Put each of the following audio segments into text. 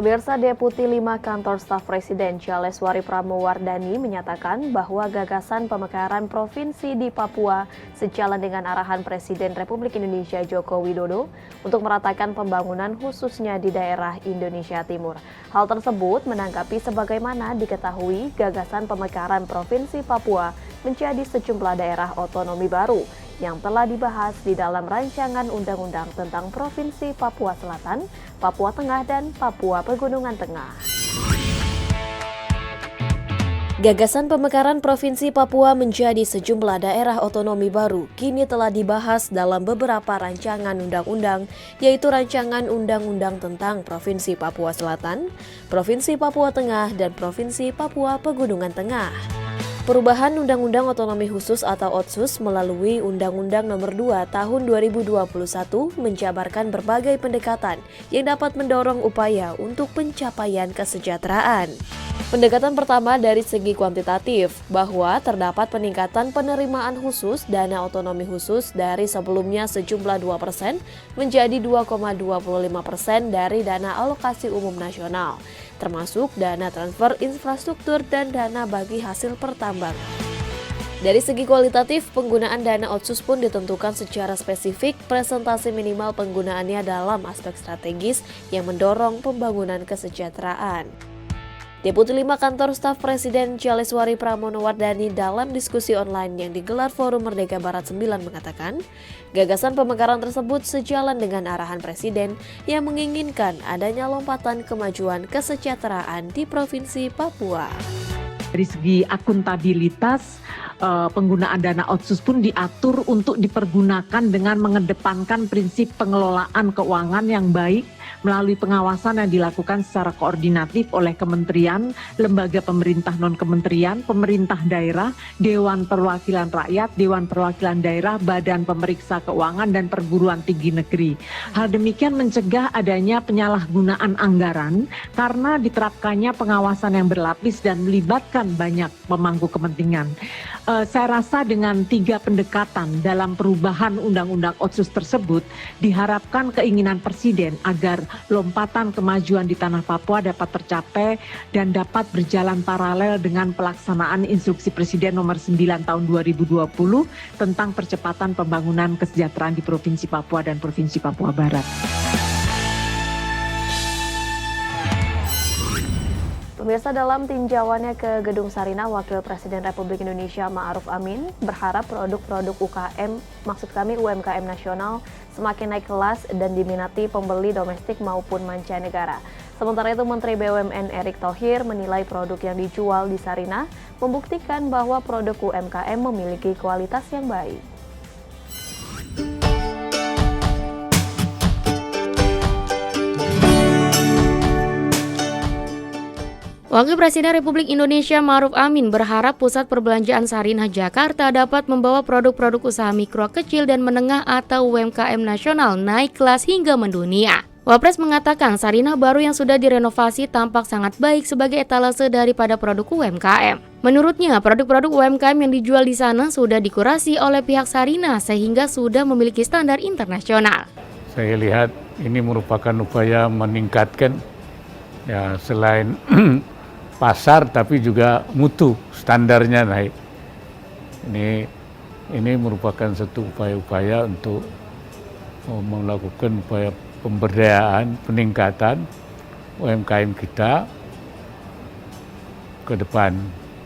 Pemirsa, Deputi 5 Kantor Staf Presiden Jaleswari Pramowardhani menyatakan bahwa gagasan pemekaran provinsi di Papua sejalan dengan arahan Presiden Republik Indonesia Joko Widodo untuk meratakan pembangunan khususnya di daerah Indonesia Timur. Hal tersebut menanggapi sebagaimana diketahui gagasan pemekaran provinsi Papua menjadi sejumlah daerah otonomi baru yang telah dibahas di dalam rancangan undang-undang tentang Provinsi Papua Selatan, Papua Tengah, dan Papua Pegunungan Tengah. Gagasan pemekaran Provinsi Papua menjadi sejumlah daerah otonomi baru kini telah dibahas dalam beberapa rancangan undang-undang, yaitu Rancangan Undang-Undang tentang Provinsi Papua Selatan, Provinsi Papua Tengah, dan Provinsi Papua Pegunungan Tengah. Perubahan Undang-Undang Otonomi Khusus atau Otsus melalui Undang-Undang Nomor 2 Tahun 2021 menjabarkan berbagai pendekatan yang dapat mendorong upaya untuk pencapaian kesejahteraan. Pendekatan pertama dari segi kuantitatif, bahwa terdapat peningkatan penerimaan khusus dana otonomi khusus dari sebelumnya sejumlah 2% menjadi 2,25% dari dana alokasi umum nasional, termasuk dana transfer infrastruktur dan dana bagi hasil pertambangan. Dari segi kualitatif, penggunaan dana otsus pun ditentukan secara spesifik, presentasi minimal penggunaannya dalam aspek strategis yang mendorong pembangunan kesejahteraan. Deputi 5 Kantor Staf Presiden Jaleswari Pramowardhani dalam diskusi online yang digelar Forum Merdeka Barat 9 mengatakan, gagasan pemekaran tersebut sejalan dengan arahan Presiden yang menginginkan adanya lompatan kemajuan kesejahteraan di Provinsi Papua. Dari segi akuntabilitas, penggunaan dana otsus pun diatur untuk dipergunakan dengan mengedepankan prinsip pengelolaan keuangan yang baik melalui pengawasan yang dilakukan secara koordinatif oleh kementerian, lembaga pemerintah non-kementerian, pemerintah daerah, Dewan Perwakilan Rakyat, Dewan Perwakilan Daerah, Badan Pemeriksa Keuangan, dan Perguruan Tinggi Negeri. Hal demikian mencegah adanya penyalahgunaan anggaran karena diterapkannya pengawasan yang berlapis dan melibatkan banyak pemangku kepentingan. Saya rasa dengan 3 pendekatan dalam perubahan Undang-Undang Otsus tersebut diharapkan keinginan Presiden agar lompatan kemajuan di tanah Papua dapat tercapai dan dapat berjalan paralel dengan pelaksanaan Instruksi Presiden Nomor 9 Tahun 2020 tentang percepatan pembangunan kesejahteraan di Provinsi Papua dan Provinsi Papua Barat. Pemirsa, dalam tinjauannya ke Gedung Sarinah, Wakil Presiden Republik Indonesia Ma'ruf Amin berharap produk-produk UMKM nasional semakin naik kelas dan diminati pembeli domestik maupun mancanegara. Sementara itu, Menteri BUMN Erick Thohir menilai produk yang dijual di Sarinah membuktikan bahwa produk UMKM memiliki kualitas yang baik. Wakil Presiden Republik Indonesia Ma'ruf Amin berharap Pusat Perbelanjaan Sarinah Jakarta dapat membawa produk-produk usaha mikro, kecil, dan menengah atau UMKM nasional naik kelas hingga mendunia. Wapres mengatakan Sarinah baru yang sudah direnovasi tampak sangat baik sebagai etalase daripada produk UMKM. Menurutnya, produk-produk UMKM yang dijual di sana sudah dikurasi oleh pihak Sarinah sehingga sudah memiliki standar internasional. Saya lihat ini merupakan upaya meningkatkan selain pasar tapi juga mutu standarnya naik. Ini merupakan satu upaya-upaya untuk melakukan upaya pemberdayaan, peningkatan UMKM kita ke depan,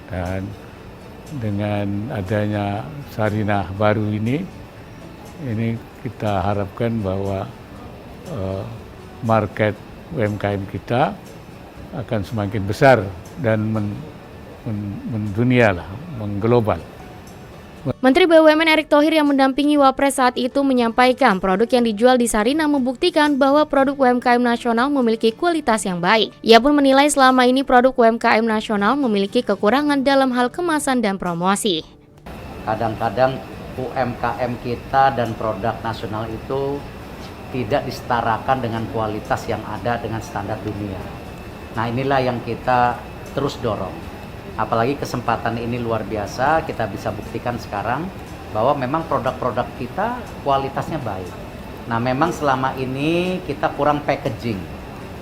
dan dengan adanya Sarinah baru ini kita harapkan bahwa market UMKM kita akan semakin besar dan mendunia lah, mengglobal. Menteri BUMN Erick Thohir yang mendampingi Wapres saat itu menyampaikan produk yang dijual di Sarinah membuktikan bahwa produk UMKM nasional memiliki kualitas yang baik. Ia pun menilai selama ini produk UMKM nasional memiliki kekurangan dalam hal kemasan dan promosi. Kadang-kadang UMKM kita dan produk nasional itu tidak disetarakan dengan kualitas yang ada dengan standar dunia. Nah, inilah yang kita terus dorong. Apalagi kesempatan ini luar biasa, kita bisa buktikan sekarang bahwa memang produk-produk kita kualitasnya baik. Nah, memang selama ini kita kurang packaging,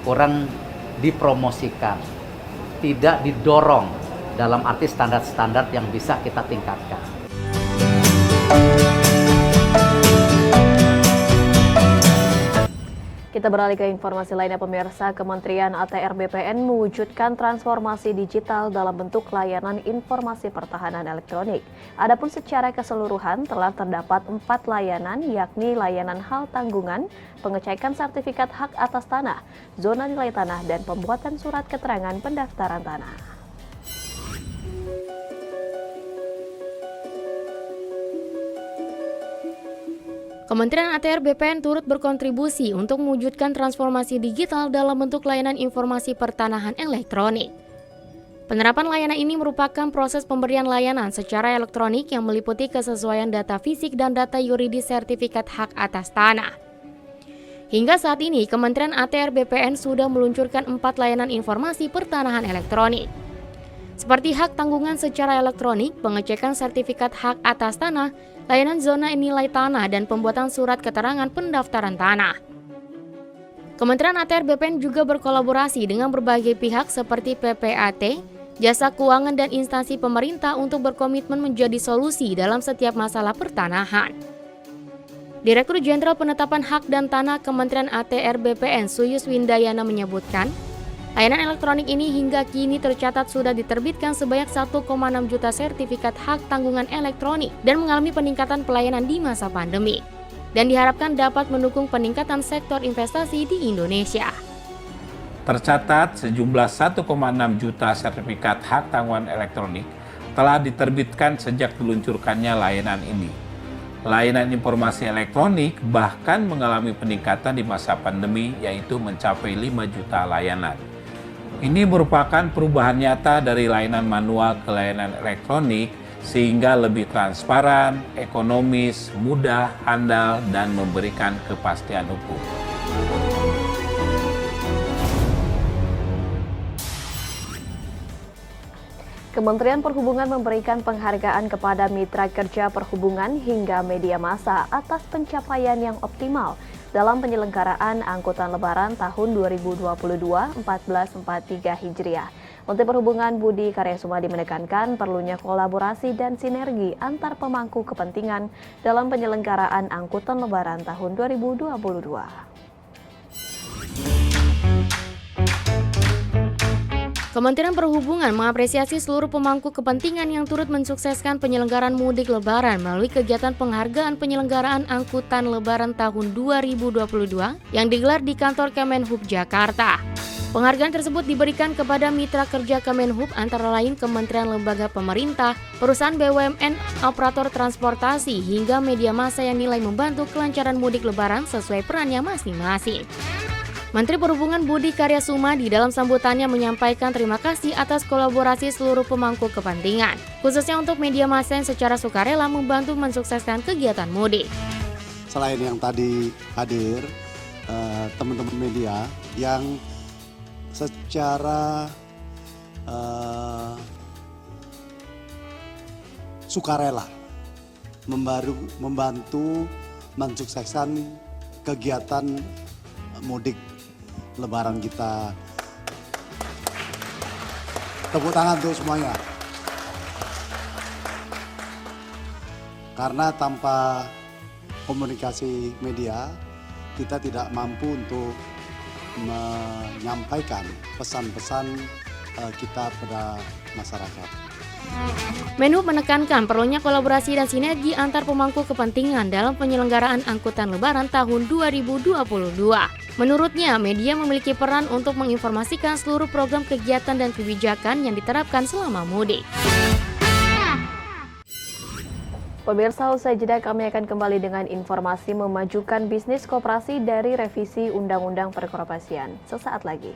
kurang dipromosikan, tidak didorong dalam arti standar-standar yang bisa kita tingkatkan. Kita beralih ke informasi lainnya pemirsa, Kementerian ATR BPN mewujudkan transformasi digital dalam bentuk layanan informasi pertahanan elektronik. Adapun secara keseluruhan telah terdapat 4 layanan, yakni layanan hal tanggungan, pengecekan sertifikat hak atas tanah, zona nilai tanah, dan pembuatan surat keterangan pendaftaran tanah. Kementerian ATR BPN turut berkontribusi untuk mewujudkan transformasi digital dalam bentuk layanan informasi pertanahan elektronik. Penerapan layanan ini merupakan proses pemberian layanan secara elektronik yang meliputi kesesuaian data fisik dan data yuridis sertifikat hak atas tanah. Hingga saat ini, Kementerian ATR BPN sudah meluncurkan 4 layanan informasi pertanahan elektronik, seperti hak tanggungan secara elektronik, pengecekan sertifikat hak atas tanah, layanan zona nilai tanah, dan pembuatan surat keterangan pendaftaran tanah. Kementerian ATR BPN juga berkolaborasi dengan berbagai pihak seperti PPAT, jasa keuangan, dan instansi pemerintah untuk berkomitmen menjadi solusi dalam setiap masalah pertanahan. Direktur Jenderal Penetapan Hak dan Tanah Kementerian ATR BPN Suyus Windayana menyebutkan, layanan elektronik ini hingga kini tercatat sudah diterbitkan sebanyak 1,6 juta sertifikat hak tanggungan elektronik dan mengalami peningkatan pelayanan di masa pandemi, dan diharapkan dapat mendukung peningkatan sektor investasi di Indonesia. Tercatat sejumlah 1,6 juta sertifikat hak tanggungan elektronik telah diterbitkan sejak diluncurkannya layanan ini. Layanan informasi elektronik bahkan mengalami peningkatan di masa pandemi, yaitu mencapai 5 juta layanan. Ini merupakan perubahan nyata dari layanan manual ke layanan elektronik sehingga lebih transparan, ekonomis, mudah, handal, dan memberikan kepastian hukum. Kementerian Perhubungan memberikan penghargaan kepada mitra kerja perhubungan hingga media massa atas pencapaian yang optimal dalam penyelenggaraan angkutan lebaran tahun 2022 1443 Hijriah. Menteri Perhubungan Budi Karya Sumadi menekankan perlunya kolaborasi dan sinergi antar pemangku kepentingan dalam penyelenggaraan angkutan lebaran tahun 2022. Kementerian Perhubungan mengapresiasi seluruh pemangku kepentingan yang turut mensukseskan penyelenggaraan mudik lebaran melalui kegiatan penghargaan penyelenggaraan angkutan lebaran tahun 2022 yang digelar di kantor Kemenhub Jakarta. Penghargaan tersebut diberikan kepada mitra kerja Kemenhub antara lain kementerian lembaga pemerintah, perusahaan BUMN, operator transportasi, hingga media massa yang nilai membantu kelancaran mudik lebaran sesuai perannya masing-masing. Menteri Perhubungan Budi Karya Sumadi dalam sambutannya menyampaikan terima kasih atas kolaborasi seluruh pemangku kepentingan, khususnya untuk media massa yang secara sukarela membantu mensukseskan kegiatan mudik. Selain yang tadi hadir, teman-teman media yang secara sukarela membantu mensukseskan kegiatan mudik lebaran kita. Tepuk tangan untuk semuanya. Karena tanpa komunikasi media, kita tidak mampu untuk menyampaikan pesan-pesan kita pada masyarakat. Menhub menekankan perlunya kolaborasi dan sinergi antar pemangku kepentingan dalam penyelenggaraan angkutan lebaran tahun 2022. Menurutnya, media memiliki peran untuk menginformasikan seluruh program kegiatan dan kebijakan yang diterapkan selama mudik. Pemirsa, usai jeda kami akan kembali dengan informasi memajukan bisnis koperasi dari revisi Undang-Undang Perkoperasian. Sesaat lagi.